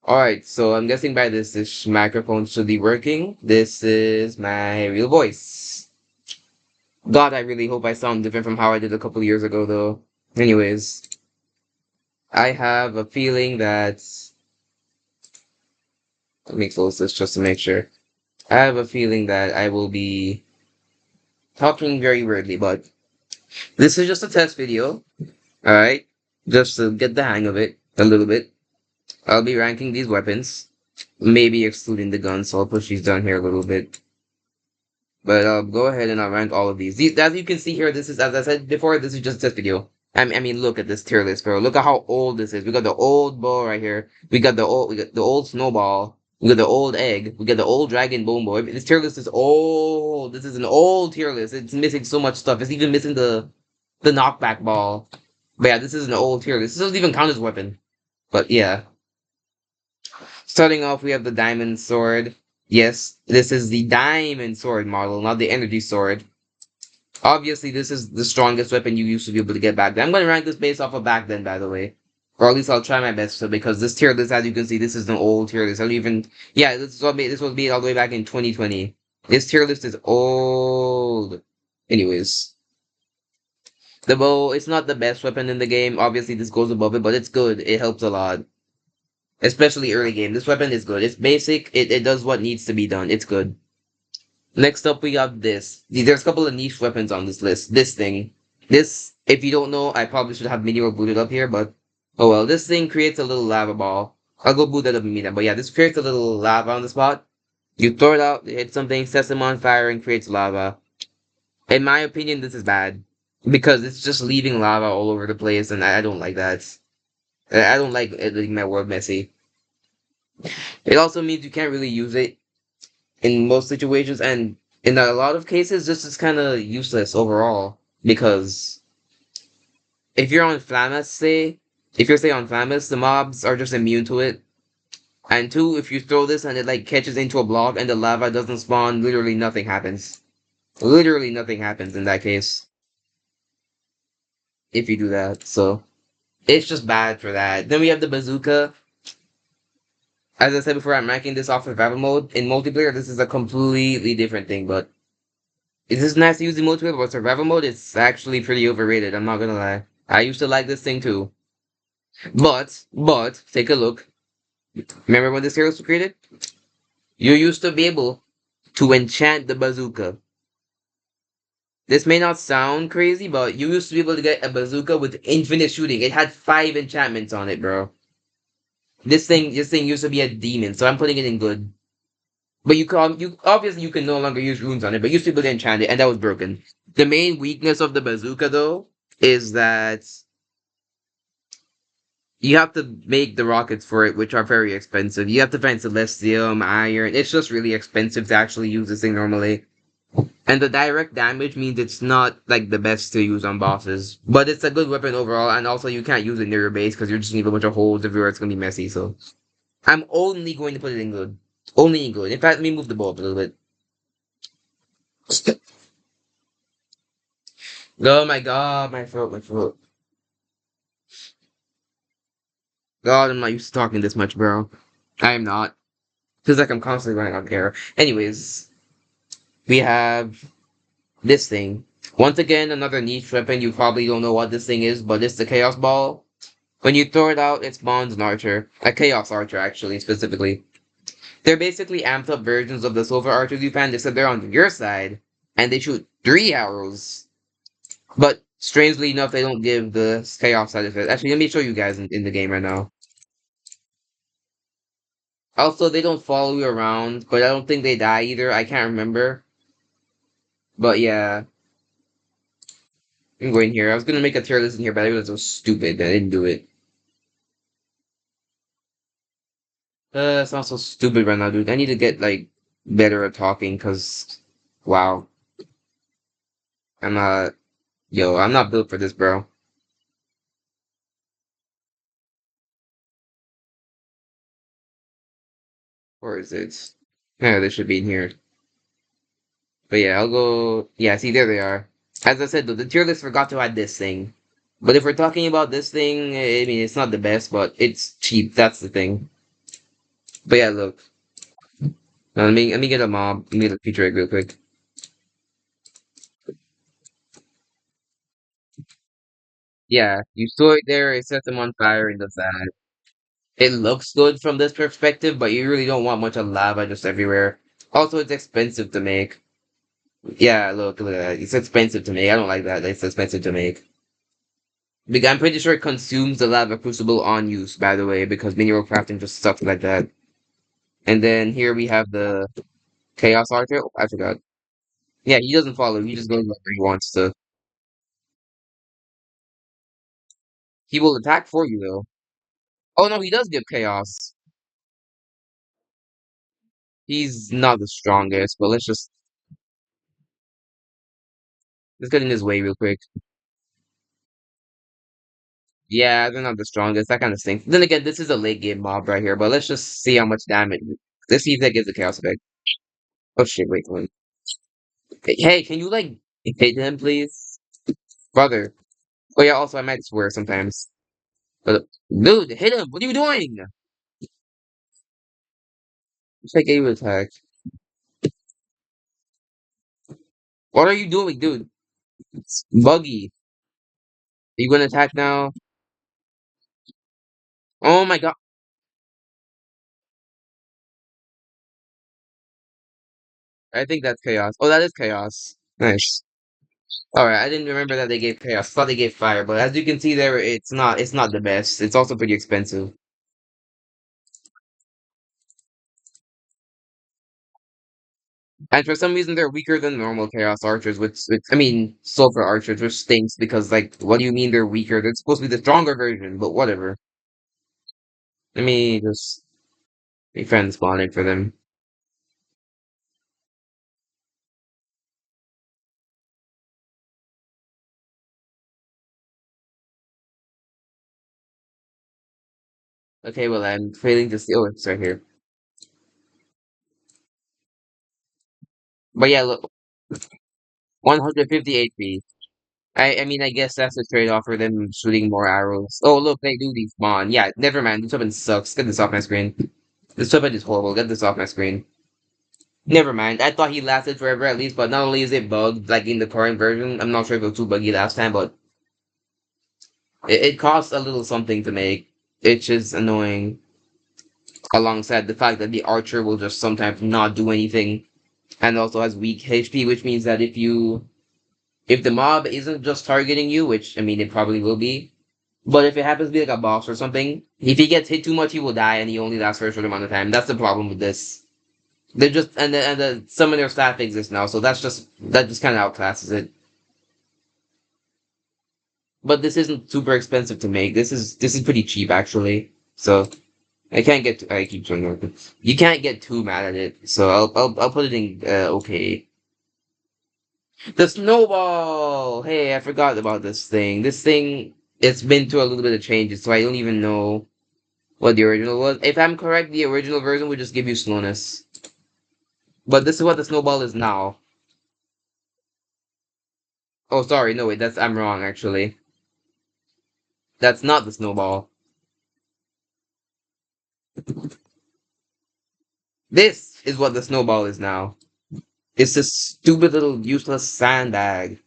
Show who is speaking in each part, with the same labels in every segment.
Speaker 1: Alright, so I'm guessing by this microphone should be working. This is my real voice. God, I really hope I sound different from how I did a couple years ago, though. Anyways, I have a feeling that. Let me close this just to make sure. I have a feeling that I will be talking very weirdly, but this is just a test video, alright? Just to get the hang of it a little bit. I'll be ranking these weapons, maybe excluding the guns, so I'll push these down here a little bit. But I'll go ahead and I'll rank all of these. As you can see here, this is, as I said before, this is just a test video. I mean, look at this tier list, bro. Look at how old this is. We got the old ball right here. We got the old snowball. We got the old egg. We got the old dragon bone boy. This tier list is old. This is an old tier list. It's missing so much stuff. It's even missing the knockback ball. But yeah, this is an old tier list. This doesn't even count as weapon. But yeah. Starting off, we have the diamond sword. Yes, this is the diamond sword model, not the energy sword. Obviously, this is the strongest weapon you used to be able to get back then. I'm going to rank this based off of back then, by the way. Or at least I'll try my best to, because this tier list, as you can see, this is an old tier list. I don't even... Yeah, this was made all the way back in 2020. This tier list is old. Anyways. The bow, it's not the best weapon in the game. Obviously, this goes above it, but it's good. It helps a lot. Especially early game. This weapon is good. It's basic. It does what needs to be done. It's good. Next up, we got this. There's a couple of niche weapons on this list. This thing. This, if you don't know, I probably should have miniworld booted up here, but oh well. This thing creates a little lava ball. I'll go boot that up in a minute. But yeah, this creates a little lava on the spot. You throw it out, hit something, sets them on fire, and creates lava. In my opinion, this is bad. Because it's just leaving lava all over the place, and I don't like that. I don't like leaving my world messy. It also means you can't really use it in most situations, and in a lot of cases, this is kind of useless overall. Because if you're on Flamus, if you're say on Flamus, the mobs are just immune to it. And two, if you throw this and it like catches into a block and the lava doesn't spawn, literally nothing happens. Literally nothing happens in that case. If you do that, so it's just bad for that. Then we have the bazooka. As I said before, I'm ranking this off survival mode. In multiplayer, this is a completely different thing, but it is nice to use in multiplayer, but survival mode is actually pretty overrated, I'm not gonna lie. I used to like this thing too. But, take a look. Remember when this hero was created? You used to be able to enchant the bazooka. This may not sound crazy, but you used to be able to get a bazooka with infinite shooting. It had 5 enchantments on it, bro. This thing used to be a demon, so I'm putting it in good. But you obviously you can no longer use runes on it, but you still could enchant it, and that was broken. The main weakness of the bazooka, though, is that you have to make the rockets for it, which are very expensive. You have to find celestium, iron. It's just really expensive to actually use this thing normally. And the direct damage means it's not like the best to use on bosses, but it's a good weapon overall. And also, you can't use it near your base because you're just gonna need a bunch of holes everywhere. It's gonna be messy. So I'm only going to put it in good. Only in good. In fact, let me move the ball up a little bit. Oh my god, my throat, my throat. God, I'm not used to talking this much, bro. I am not. Feels like I'm constantly running on camera. Anyways, we have this thing. Once again, another niche weapon. You probably don't know what this thing is, but it's the Chaos Ball. When you throw it out, it spawns an archer. A Chaos Archer, actually, specifically. They're basically amped up versions of the Silver Archers you find, except they're on your side, and they shoot 3 arrows. But strangely enough, they don't give the Chaos side effect. Actually, let me show you guys in the game right now. Also, they don't follow you around, but I don't think they die either. I can't remember. But yeah, I'm going here. I was gonna make a tier list in here, but I realized it was stupid. I didn't do it. It's not so stupid right now, dude. I need to get like better at talking, cause wow, I'm not. Yo, I'm not built for this, bro. Or is it? Yeah, they should be in here. But yeah, I'll go. Yeah, see, there they are. As I said, though, the tier list forgot to add this thing. But if we're talking about this thing, I mean, it's not the best, but it's cheap. That's the thing. But yeah, look. Let me get a mob. Let me get a feature egg real quick. Yeah, you store it there, it sets them on fire and does that. It looks good from this perspective, but you really don't want much of lava just everywhere. Also, it's expensive to make. Yeah, look at that. It's expensive to make. I don't like that. It's expensive to make. I'm pretty sure it consumes the lava crucible on use, by the way, because mineral crafting just sucks like that. And then here we have the Chaos Archer. Oh, I forgot. Yeah, he doesn't follow. He just goes wherever he wants to. He will attack for you, though. Oh, no, he does give Chaos. He's not the strongest, but let's get in his way real quick. Yeah, they're not the strongest. That kind of stinks. Then again, this is a late game mob right here, but let's just see how much damage. Let's see if that gives a chaos effect. Oh shit, wait, one. Hey, can you like hit him, please? Brother. Oh yeah, also I might swear sometimes. But dude, hit him! What are you doing? It's like a attack. What are you doing, dude? It's buggy. Are you gonna attack now? Oh my god. I think that's chaos. Oh, that is chaos. Nice. Alright, I didn't remember that they gave chaos. I thought they gave fire, but as you can see there, it's not the best. It's also pretty expensive. And for some reason, they're weaker than normal Chaos Archers, which I mean, Sulfur Archers, which stinks because, like, what do you mean they're weaker? They're supposed to be the stronger version, but whatever. Let me just be friend spawning for them. Okay, well, I'm failing to see. Oh, it's right here. But yeah, look, 150 HP. I mean, I guess that's a trade-off for them shooting more arrows. Oh, look, they do despawn. Yeah, never mind. This weapon sucks. Get this off my screen. This weapon is horrible. Get this off my screen. Never mind. I thought he lasted forever at least, but not only is it bugged, like in the current version, I'm not sure if it was too buggy last time, but it costs a little something to make. It's just annoying. Alongside the fact that the archer will just sometimes not do anything, and also has weak HP, which means that if the mob isn't just targeting you, which I mean it probably will be, but if it happens to be like a boss or something, if he gets hit too much, he will die, and he only lasts for a short amount of time. That's the problem with this. They're just and the summoner staff exists now, so that just kind of outclasses it. But this isn't super expensive to make. This is pretty cheap actually. So I can't get. I keep trying to. You can't get too mad at it. So I'll put it in okay. The snowball. Hey, I forgot about this thing. This thing it's been through a little bit of changes, so I don't even know what the original was. If I'm correct, the original version would just give you slowness. But this is what the snowball is now. Oh, sorry. No, wait. That's I'm wrong. Actually, that's not the snowball. This is what the snowball is now. It's a stupid little useless sandbag.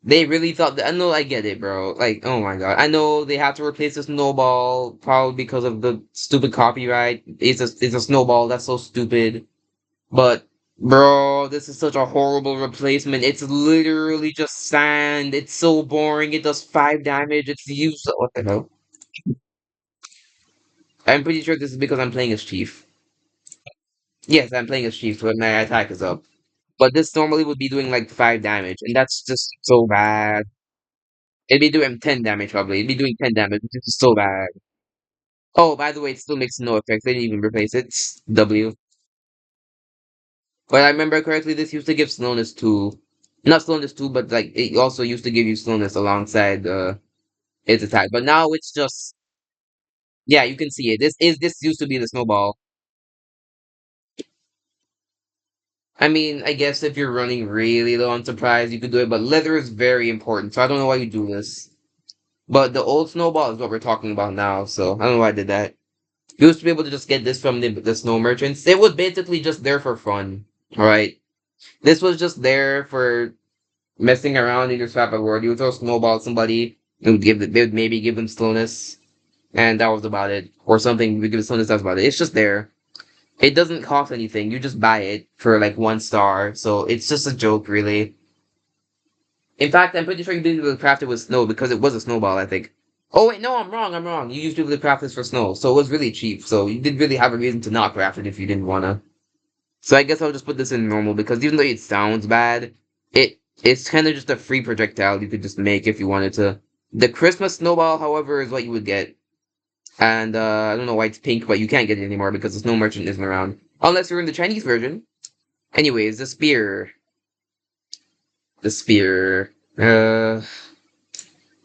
Speaker 1: They really thought that. I know, I get it, bro. Like, oh my god. I know they have to replace the snowball probably because of the stupid copyright. It's a snowball. That's so stupid. But, bro, this is such a horrible replacement. It's literally just sand. It's so boring. It does 5 damage. It's useless. What the hell? I'm pretty sure this is because I'm playing as Chief. Yes, I'm playing as Chief, but my attack is up. But this normally would be doing like 5 damage, and that's just so bad. It'd be doing 10 damage probably. It'd be doing 10 damage, which is so bad. Oh, by the way, it still makes no effect. They didn't even replace it. It's W. But I remember correctly, this used to give slowness too. Not slowness too, but like it also used to give you slowness alongside its attack. But now it's just yeah, you can see it. This used to be the snowball. I mean, I guess if you're running really low on supplies, you could do it, but leather is very important, so I don't know why you do this. But the old snowball is what we're talking about now, so I don't know why I did that. You used to be able to just get this from the snow merchants. It was basically just there for fun. Alright? This was just there for messing around in your survival world. You would throw a snowball at somebody, and they would maybe give them slowness, and that was about it. Or something, we give them slowness, that's about it. It's just there. It doesn't cost anything. You just buy it for like 1 star. So it's just a joke, really. In fact, I'm pretty sure you didn't be able to craft it with snow because it was a snowball, I think. Oh wait, no, I'm wrong. I'm wrong. You used to be able to craft this for snow, so it was really cheap. So you didn't really have a reason to not craft it if you didn't wanna. So I guess I'll just put this in normal because even though it sounds bad, it's kind of just a free projectile you could just make if you wanted to. The Christmas snowball, however, is what you would get, and I don't know why it's pink, but you can't get it anymore because the snow merchant isn't around unless you're in the Chinese version. Anyways, the spear. The spear.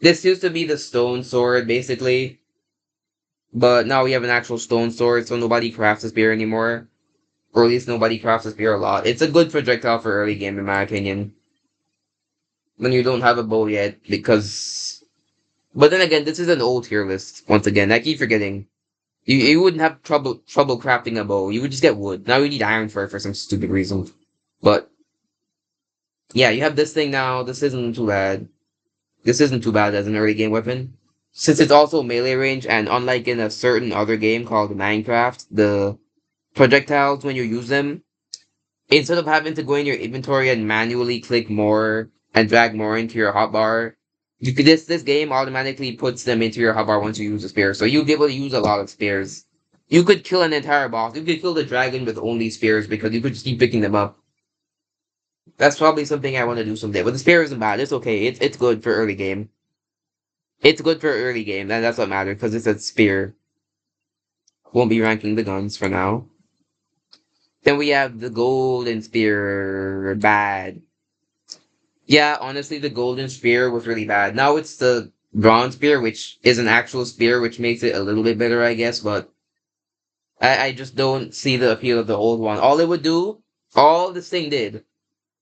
Speaker 1: This used to be the stone sword, basically, but now we have an actual stone sword, so nobody crafts a spear anymore. Or at least nobody crafts a spear a lot. It's a good projectile for early game, in my opinion. When you don't have a bow yet, because... But then again, this is an old tier list, once again. I keep forgetting. You wouldn't have trouble crafting a bow. You would just get wood. Now you need iron for some stupid reason. But, yeah, you have this thing now. This isn't too bad. This isn't too bad as an early game weapon. Since it's also melee range, and unlike in a certain other game called Minecraft, the projectiles, when you use them, instead of having to go in your inventory and manually click more and drag more into your hotbar, this game automatically puts them into your hotbar once you use a spear. So you'll be able to use a lot of spears. You could kill an entire boss. You could kill the dragon with only spears because you could just keep picking them up. That's probably something I want to do someday. But the spear isn't bad. It's okay. It's good for early game. It's good for early game, and that's what matters because it's a spear. Won't be ranking the guns for now. Then we have the golden spear. Bad. Yeah, honestly, the golden spear was really bad. Now it's the bronze spear, which is an actual spear, which makes it a little bit better, I guess, but I just don't see the appeal of the old one. All it would do, all this thing did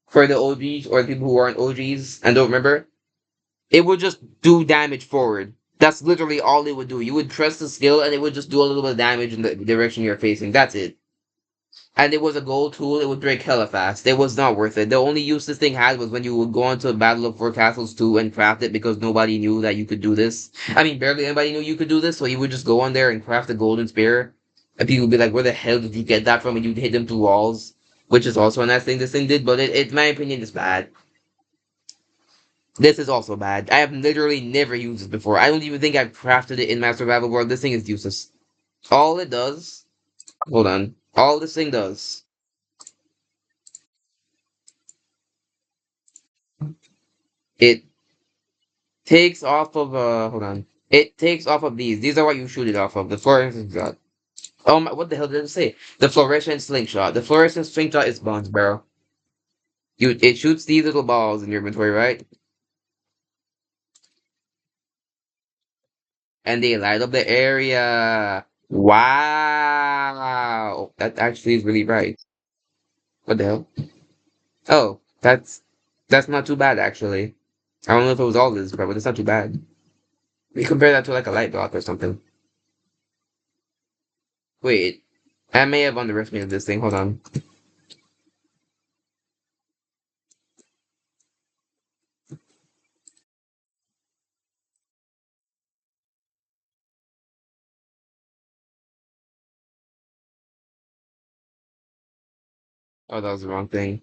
Speaker 1: for the OGs or the people who aren't OGs and don't remember, it would just do damage forward. That's literally all it would do. You would press the skill and it would just do a little bit of damage in the direction you're facing. That's it. And it was a gold tool, it would break hella fast. It was not worth it. The only use this thing had was when you would go into a Battle of Four Castles 2 and craft it because nobody knew that you could do this. I mean, barely anybody knew you could do this, so you would just go on there and craft a golden spear. And people would be like, where the hell did you get that from? And you'd hit them through walls. Which is also a nice thing this thing did, but in my opinion, it's bad. This is also bad. I have literally never used this before. I don't even think I've crafted it in my survival world. This thing is useless. All it does... Hold on. All this thing does... It takes off of hold on. It takes off of these. These are what you shoot it off of. The fluorescent slingshot. Oh my, what the hell did it say? The fluorescent slingshot. The fluorescent slingshot is buns, bro. It shoots these little balls in your inventory, right? And they light up the area. Wow. That actually is really bright. What the hell? Oh, that's not too bad actually. I don't know if it was all this, but it's not too bad. We compare that to like a light block or something. Wait, I may have underestimated this thing. Hold on. Oh, that was the wrong thing.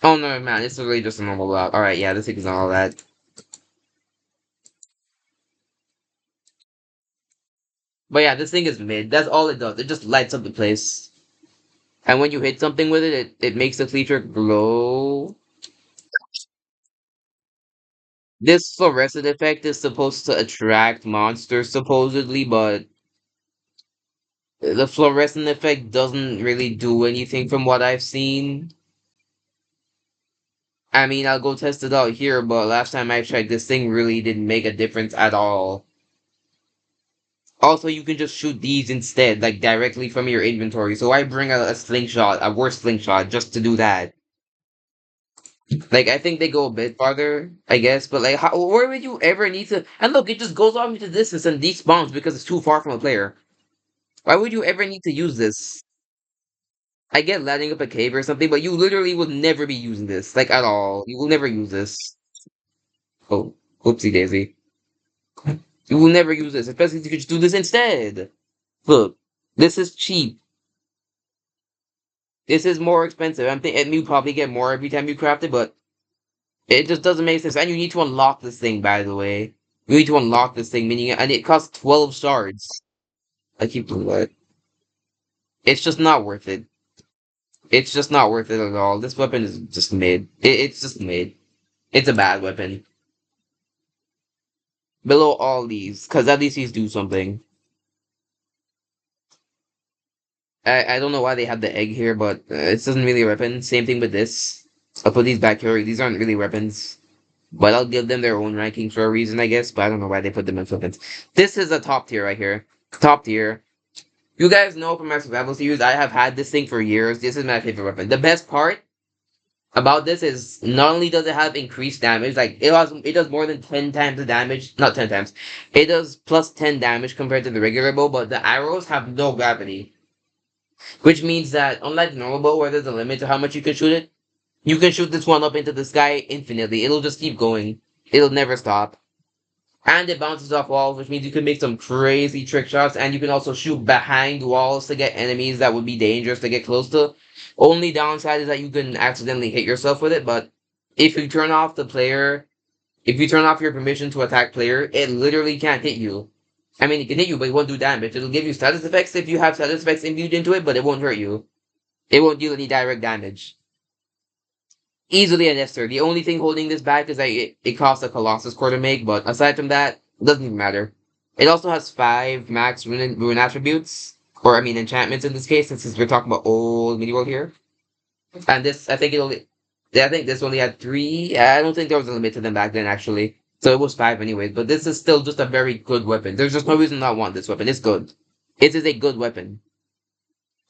Speaker 1: Oh no, man, it's really just a normal block. Alright, yeah, this ignore all that. But yeah, this thing is mid. That's all it does. It just lights up the place. And when you hit something with it, it makes the creature glow. This fluorescent effect is supposed to attract monsters, supposedly, but the fluorescent effect doesn't really do anything from what I've seen. I mean, I'll go test it out here, but last time I checked, this thing really didn't make a difference at all. Also, you can just shoot these instead, like directly from your inventory. So I bring a slingshot, a worse slingshot, just to do that. Like, I think they go a bit farther, I guess, but like, where would you ever need to? And look, it just goes off into distance and despawns because it's too far from a player. Why would you ever need to use this? I get lighting up a cave or something, but you literally will never be using this, like at all. You will never use this. Oh, oopsie daisy. You will never use this, especially if you could just do this instead. Look, this is cheap. This is more expensive. I'm thinking you probably get more every time you craft it, but it just doesn't make sense. And you need to unlock this thing, by the way. You need to unlock this thing, meaning, and it costs 12 shards. I keep doing that. It's just not worth it. It's just not worth it at all. This weapon is just mid. It's just mid. It's a bad weapon. Below all these, because at least these do something. I don't know why they have the egg here, but it doesn't really a weapon. Same thing with this. I'll put these back here. These aren't really weapons. But I'll give them their own rankings for a reason, I guess. But I don't know why they put them in weapons. This is a top tier right here. Top tier. You guys know from my survival series, I have had this thing for years. This is my favorite weapon. The best part about this is not only does it have increased damage, like it does more than 10 times the damage, not 10 times. It does plus 10 damage compared to the regular bow, but the arrows have no gravity. Which means that unlike the normal bow where there's a limit to how much you can shoot it, you can shoot this one up into the sky infinitely. It'll just keep going. It'll never stop. And it bounces off walls, which means you can make some crazy trick shots, and you can also shoot behind walls to get enemies that would be dangerous to get close to. Only downside is that you can accidentally hit yourself with it, but if you turn off the player, if you turn off your permission to attack player, it literally can't hit you. I mean, it can hit you, but it won't do damage. It'll give you status effects if you have status effects imbued into it, but it won't hurt you. It won't deal any direct damage. Easily an S tier. The only thing holding this back is that it costs a Colossus core to make, but aside from that, it doesn't even matter. It also has 5 max rune attributes, or I mean enchantments in this case, since we're talking about old miniworld here. And this, I think it only, yeah, I think this only had 3. I don't think there was a limit to them back then, actually. So it was 5 anyways, but this is still just a very good weapon. There's just no reason not want this weapon. It's good. It is a good weapon.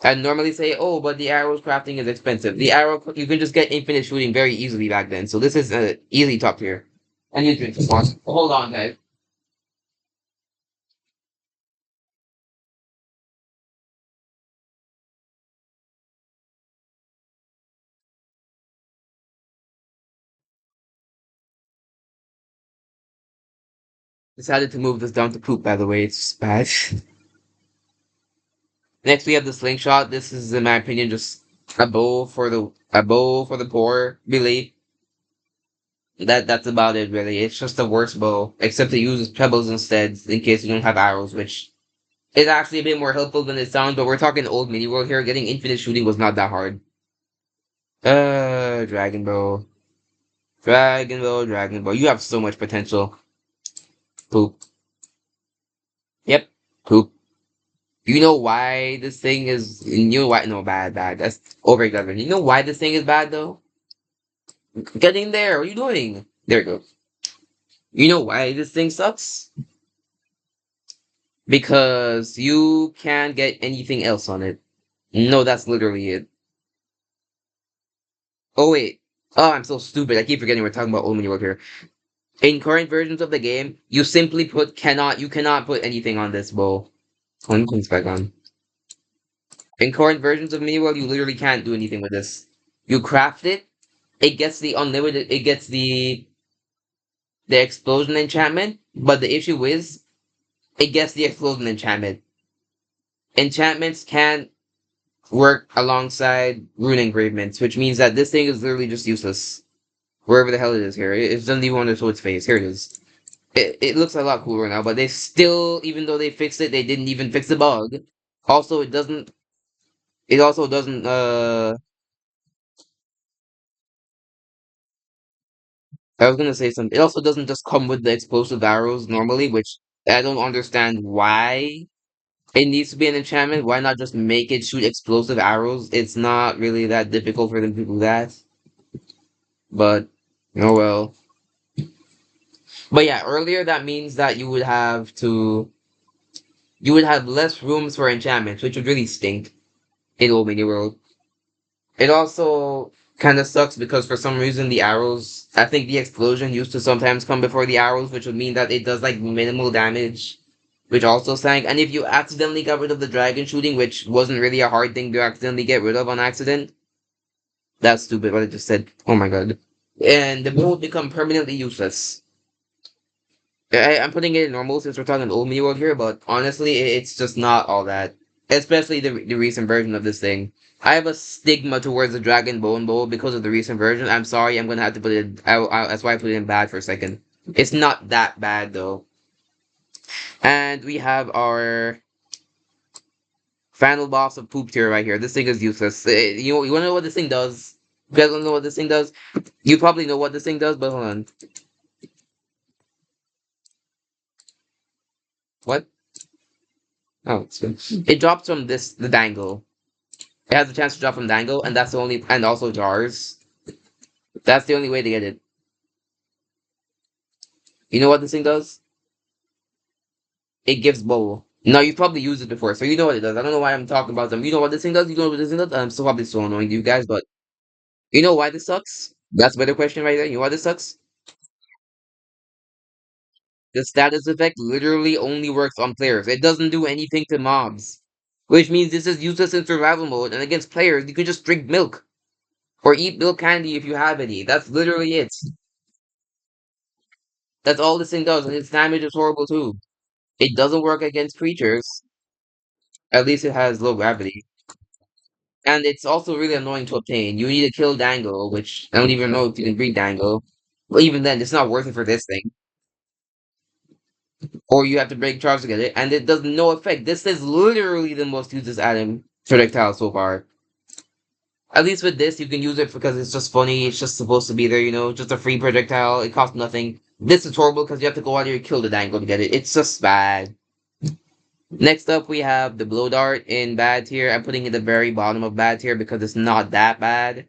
Speaker 1: I'd normally say, oh, but the arrows crafting is expensive. The arrow, you can just get infinite shooting very easily back then. So this is easy top tier. I need to drink some water. Hold on, guys. Decided to move this down to poop, by the way. It's bad. Next, we have the slingshot. This is, in my opinion, just a bow for the poor, really. That's about it, really. It's just the worst bow, except it uses pebbles instead, in case you don't have arrows, which is actually a bit more helpful than it sounds. But we're talking old mini world here. Getting infinite shooting was not that hard. Dragon bow, dragon bow, dragon bow. You have so much potential. Poop. Yep. Poop. You know why this thing is? You know why? No, bad, bad. That's over exaggerated. You know why this thing is bad though? Get in there. What are you doing? There it goes. You know why this thing sucks? Because you can't get anything else on it. No, that's literally it. Oh wait. Oh, I'm so stupid. I keep forgetting we're talking about old menu work here. In current versions of the game, you simply you cannot put anything on this bow. Let me put this back on. In current versions of miniworld, you literally can't do anything with this. You craft it, it gets the unlimited, it gets the explosion enchantment, but the issue is it gets the explosion enchantment. Enchantments can't work alongside rune engravements, which means that this thing is literally just useless. Wherever the hell it is here. It doesn't even want to show its face. Here it is. It looks a lot cooler now, but they still, even though they fixed it, they didn't even fix the bug. Also, it also doesn't, I was gonna say something. It also doesn't just come with the explosive arrows normally, which I don't understand why it needs to be an enchantment. Why not just make it shoot explosive arrows? It's not really that difficult for them to do that. But, oh well. But yeah, earlier that means that you would have less rooms for enchantments, which would really stink in old mini world. It also kind of sucks because for some reason the arrows, I think the explosion used to sometimes come before the arrows, which would mean that it does like minimal damage. which also sank. And if you accidentally got rid of the dragon shooting, which wasn't really a hard thing to accidentally get rid of on accident, that's stupid what I just said. Oh my god. And the bow would become permanently useless. I'm putting it in normal since we're talking old mini world here, but honestly, it's just not all that. Especially the recent version of this thing. I have a stigma towards the Dragon Bone Bow because of the recent version. I'm sorry, I'm gonna have to put it. That's why I put it in bad for a second. It's not that bad though. And we have our final boss of poop tier right here. This thing is useless. You wanna know what this thing does? You guys wanna know what this thing does? You probably know what this thing does, but hold on. What? Oh, it's good. It drops from the dangle. It has a chance to drop from dangle, and that's the only, and also jars. That's the only way to get it. You know what this thing does? It gives bowl. No, you've probably used it before, so you know what it does. I don't know why I'm talking about them. You know what this thing does? You know what this thing does? I'm still probably so annoying to you guys, but you know why this sucks? That's a better question right there. You know why this sucks? The status effect literally only works on players. It doesn't do anything to mobs. Which means this is useless in survival mode, and against players, you can just drink milk. Or eat milk candy if you have any. That's literally it. That's all this thing does, and its damage is horrible too. It doesn't work against creatures. At least it has low gravity. And it's also really annoying to obtain. You need to kill Dango, which I don't even know if you can breed Dango. But even then, it's not worth it for this thing. Or you have to break charge to get it, and it does no effect. This is literally the most useless item projectile so far. At least with this, you can use it because it's just funny. It's just supposed to be there, just a free projectile. It costs nothing. This is horrible because you have to go out here and kill the Dango to get it. It's just bad. Next up, we have the blow dart in bad tier. I'm putting it at the very bottom of bad tier because it's not that bad.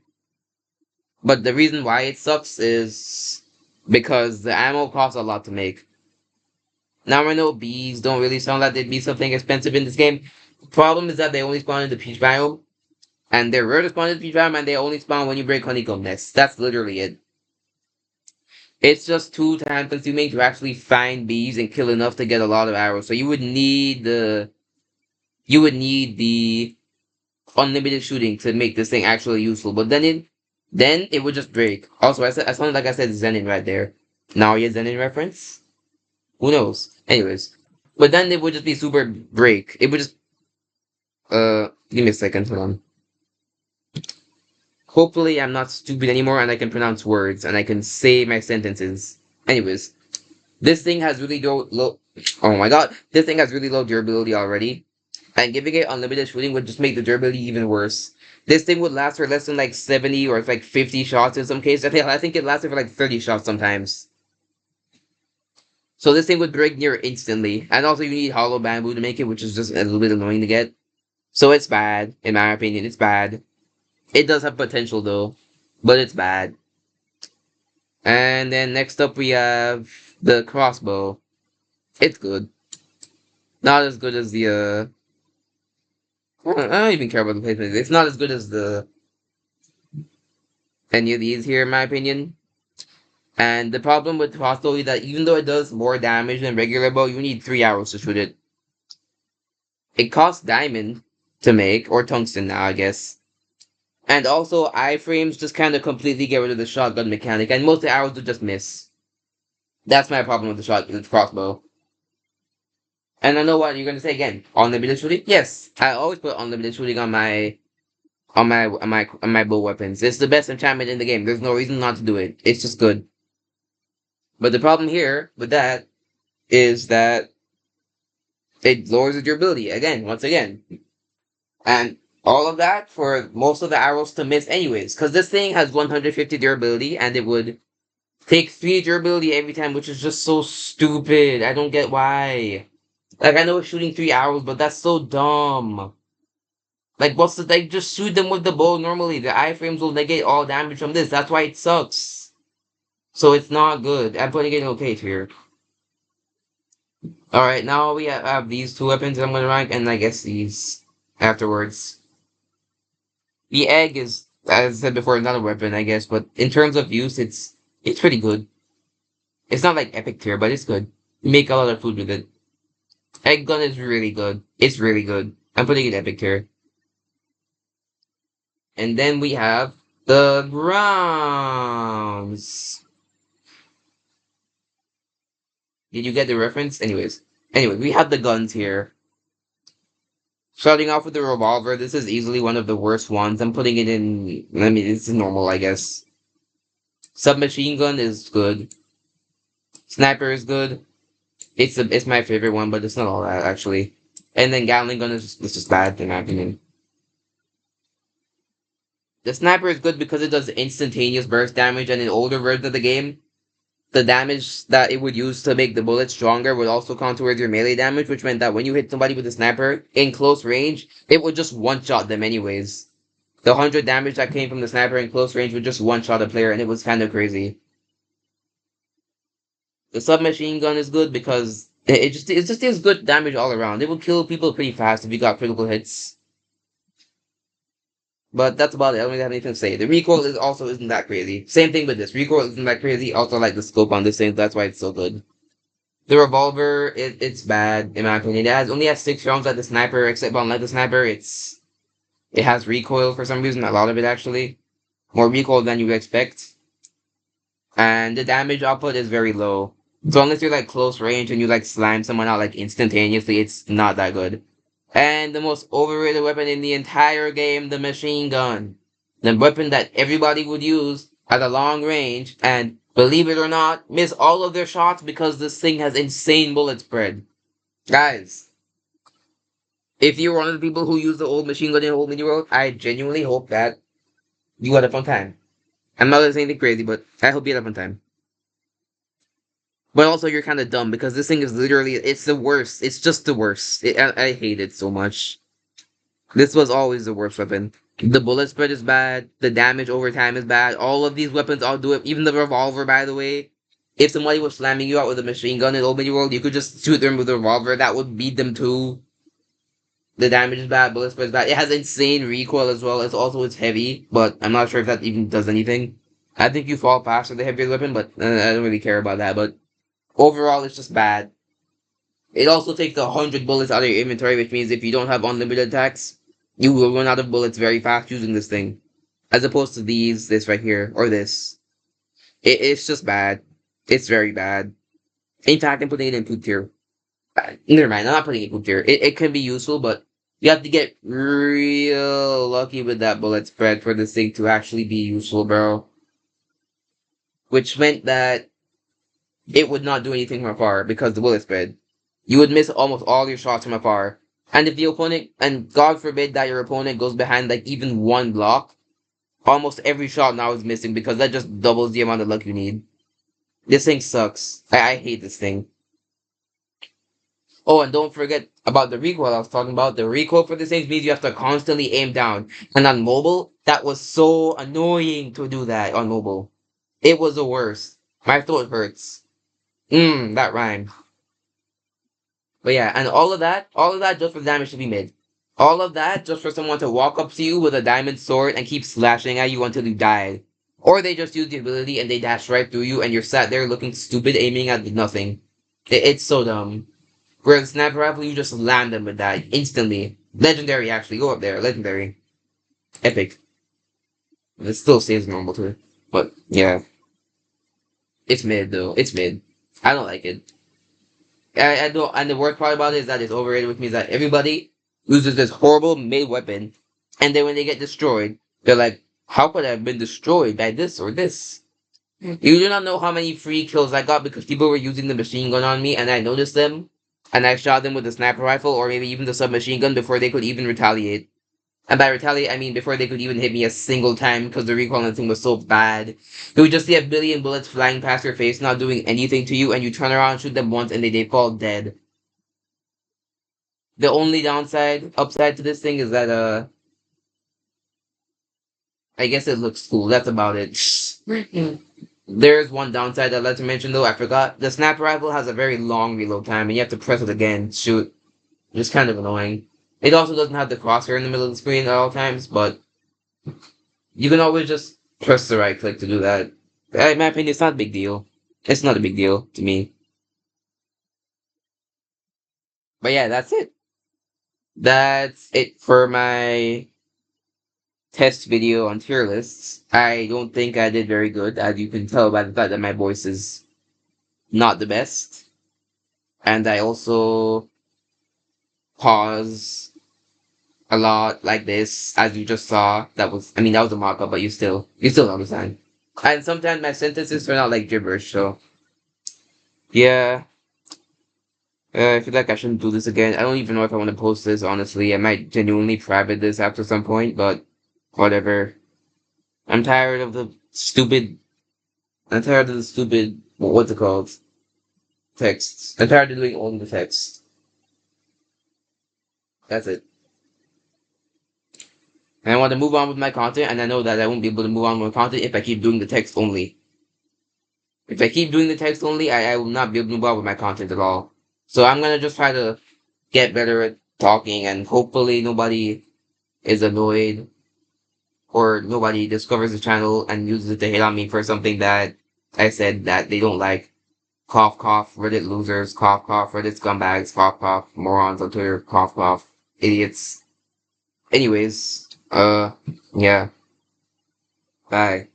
Speaker 1: But the reason why it sucks is because the ammo costs a lot to make. Now I know bees don't really sound like they'd be something expensive in this game. Problem is that they only spawn in the peach biome, and they're rare to spawn in the peach biome, and they only spawn when you break honeycomb nests. That's literally it. It's just too time consuming to actually find bees and kill enough to get a lot of arrows. So you would need the unlimited shooting to make this thing actually useful. But then it would just break. Also, I sounded like I said Zenin right there. Now you Zenin reference? Who knows? Anyways. But then it would just be super break. It would just give me a second, hold on. Hopefully I'm not stupid anymore and I can pronounce words and I can say my sentences. Anyways, this thing has really low oh my god, this thing has really low durability already. And giving it unlimited shooting would just make the durability even worse. This thing would last for less than like 70 or like 50 shots in some cases. I think it lasted for like 30 shots sometimes. So this thing would break near instantly. And also you need hollow bamboo to make it, which is just a little bit annoying to get. So it's bad, in my opinion. It's bad. It does have potential though, but it's bad. And then next up we have the crossbow. It's good. Not as good as the I don't even care about the placement. It's not as good as the any of these here, in my opinion. And the problem with crossbow is that even though it does more damage than regular bow, you need 3 arrows to shoot it. It costs diamond to make, or tungsten now, I guess. And also, iframes just kind of completely get rid of the shotgun mechanic, and most of the arrows do just miss. That's my problem with the crossbow. And I know what you're gonna say again. Unlimited shooting? Yes, I always put unlimited shooting on my bow weapons. It's the best enchantment in the game. There's no reason not to do it. It's just good. But the problem here with that is that it lowers the durability again, once again. And all of that for most of the arrows to miss anyways. Because this thing has 150 durability and it would take 3 durability every time, which is just so stupid. I don't get why. Like, I know it's shooting 3 arrows, but that's so dumb. Like, what's the, like, just shoot them with the bow normally. The iframes will negate all damage from this. That's why it sucks. So it's not good. I'm putting it in okay tier. Alright, now we have these two weapons I'm gonna rank, and I guess these afterwards. The egg is, as I said before, not a weapon, I guess, but in terms of use, it's pretty good. It's not like epic tier, but it's good. You make a lot of food with it. Egg gun is really good. It's really good. I'm putting it epic here. And then we have the rounds. Did you get the reference? Anyway, we have the guns here. Starting off with the revolver, this is easily one of the worst ones. I'm putting it in. I mean, it's normal, I guess. Submachine gun is good. Sniper is good. It's my favorite one, but it's not all that actually. And then Gatling gun is just bad in my opinion. The sniper is good because it does instantaneous burst damage, and in older versions of the game, the damage that it would use to make the bullet stronger would also count towards your melee damage, which meant that when you hit somebody with a sniper in close range, it would just one-shot them anyways. The 100 damage that came from the sniper in close range would just one-shot a player, and it was kind of crazy. The submachine gun is good because it just deals good damage all around. It will kill people pretty fast if you got critical hits. But that's about it. I don't really have anything to say. The recoil is also isn't that crazy. Same thing with this. Recoil isn't that crazy. Also like the scope on this thing, that's why it's so good. The revolver, it's bad in my opinion. Only has 6 rounds like the sniper, except unlike the sniper, it has recoil for some reason. A lot of it actually, more recoil than you would expect, and the damage output is very low. So unless you're like close range and you like slam someone out like instantaneously, it's not that good. And the most overrated weapon in the entire game, the machine gun. The weapon that everybody would use at a long range, and believe it or not, miss all of their shots because this thing has insane bullet spread. Guys, if you're one of the people who use the old machine gun in old miniworld, I genuinely hope that you had a fun time. I'm not gonna say anything crazy, but I hope you had a fun time. But also, you're kind of dumb because this thing is literally, it's the worst. It's just the worst. I hate it so much. This was always the worst weapon. The bullet spread is bad. The damage over time is bad. All of these weapons all do it. Even the revolver, by the way. If somebody was slamming you out with a machine gun in Old Mini World, you could just shoot them with a revolver. That would beat them too. The damage is bad. Bullet spread is bad. It has insane recoil as well. It's heavy, but I'm not sure if that even does anything. I think you fall faster the heavier the weapon, but I don't really care about that. But overall, it's just bad. It also takes 100 bullets out of your inventory, which means if you don't have unlimited attacks, you will run out of bullets very fast using this thing. As opposed to this right here, or this. It's just bad. It's very bad. In fact, I'm putting it in poop tier. Never mind, I'm not putting it in poop tier. It can be useful, but you have to get real lucky with that bullet spread for this thing to actually be useful, bro. Which meant that it would not do anything from afar because the bullet spread. You would miss almost all your shots from afar. And if the opponent, and God forbid that your opponent goes behind like even one block, almost every shot now is missing because that just doubles the amount of luck you need. This thing sucks. I hate this thing. Oh, and don't forget about the recoil I was talking about. The recoil for this thing means you have to constantly aim down. And on mobile, that was so annoying to do that on mobile. It was the worst. My throat hurts. That rhymed. But yeah, and all of that just for damage to be made. All of that just for someone to walk up to you with a diamond sword and keep slashing at you until you die. Or they just use the ability and they dash right through you and you're sat there looking stupid aiming at nothing. It's so dumb. Whereas sniper rifle, you just land them with that instantly. Legendary, actually. Go up there. Legendary. Epic. It still stays normal too. But yeah, it's mid though. It's mid. I don't like it. I don't, and the worst part about it is that it's overrated, which means that everybody uses this horrible mid weapon, and then when they get destroyed, they're like, "How could I have been destroyed by this or this?" You do not know how many free kills I got because people were using the machine gun on me, and I noticed them, and I shot them with the sniper rifle or maybe even the submachine gun before they could even retaliate. And by retaliate, I mean before they could even hit me a single time because the recoil on the thing was so bad. You would just see a billion bullets flying past your face, not doing anything to you, and you turn around, shoot them once, and they fall dead. The only upside to this thing is that, I guess it looks cool. That's about it. There's one downside I'd like to mention though, I forgot. The sniper rifle has a very long reload time, and you have to press it again, shoot. Just kind of annoying. It also doesn't have the crosshair in the middle of the screen at all times, but you can always just press the right click to do that. In my opinion, it's not a big deal. It's not a big deal to me. But yeah, that's it. That's it for my test video on tier lists. I don't think I did very good, as you can tell by the fact that my voice is not the best. And I also pause a lot like this, as you just saw. I mean, that was a mock-up, but you still understand. And sometimes my sentences turn out like gibberish, so yeah. I feel like I shouldn't do this again. I don't even know if I want to post this, honestly. I might genuinely private this after some point, but whatever. I'm tired of the stupid, I'm tired of the stupid, what's it called? Texts. I'm tired of doing only the text. That's it. And I want to move on with my content, and I know that I won't be able to move on with my content if I keep doing the text only. If I keep doing the text only, I will not be able to move on with my content at all. So I'm gonna just try to get better at talking, and hopefully nobody is annoyed or nobody discovers the channel and uses it to hate on me for something that I said that they don't like. Cough, cough, Reddit losers, cough, cough, Reddit scumbags, cough, cough, morons on Twitter, cough, cough, idiots. Anyways, yeah, bye.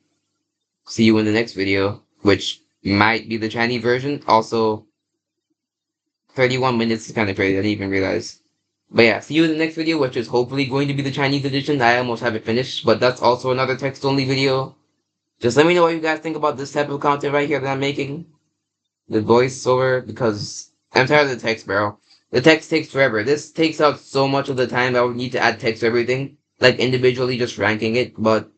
Speaker 1: See you in the next video, which might be the Chinese version. Also, 31 minutes is kind of crazy, I didn't even realize. But yeah, see you in the next video, which is hopefully going to be the Chinese edition. I almost have it finished, but that's also another text-only video. Just let me know what you guys think about this type of content right here that I'm making. The voiceover, because I'm tired of the text, bro. The text takes forever. This takes up so much of the time. I would need to add text to everything, like individually just ranking it. But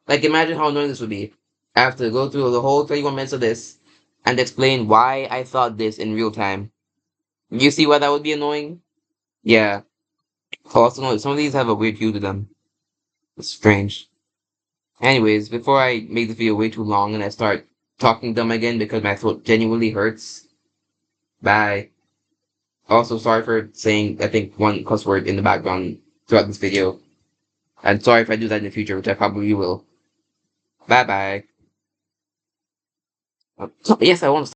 Speaker 1: like, imagine how annoying this would be. I have to go through the whole 31 minutes of this and explain why I thought this in real time. You see why that would be annoying? Yeah. Also, no, some of these have a weird hue to them. It's strange. Anyways, before I make the video way too long and I start talking dumb again because my throat genuinely hurts, bye. Also, sorry for saying, I think, one cuss word in the background throughout this video. And sorry if I do that in the future, which I probably will. Bye bye. Yes, I want to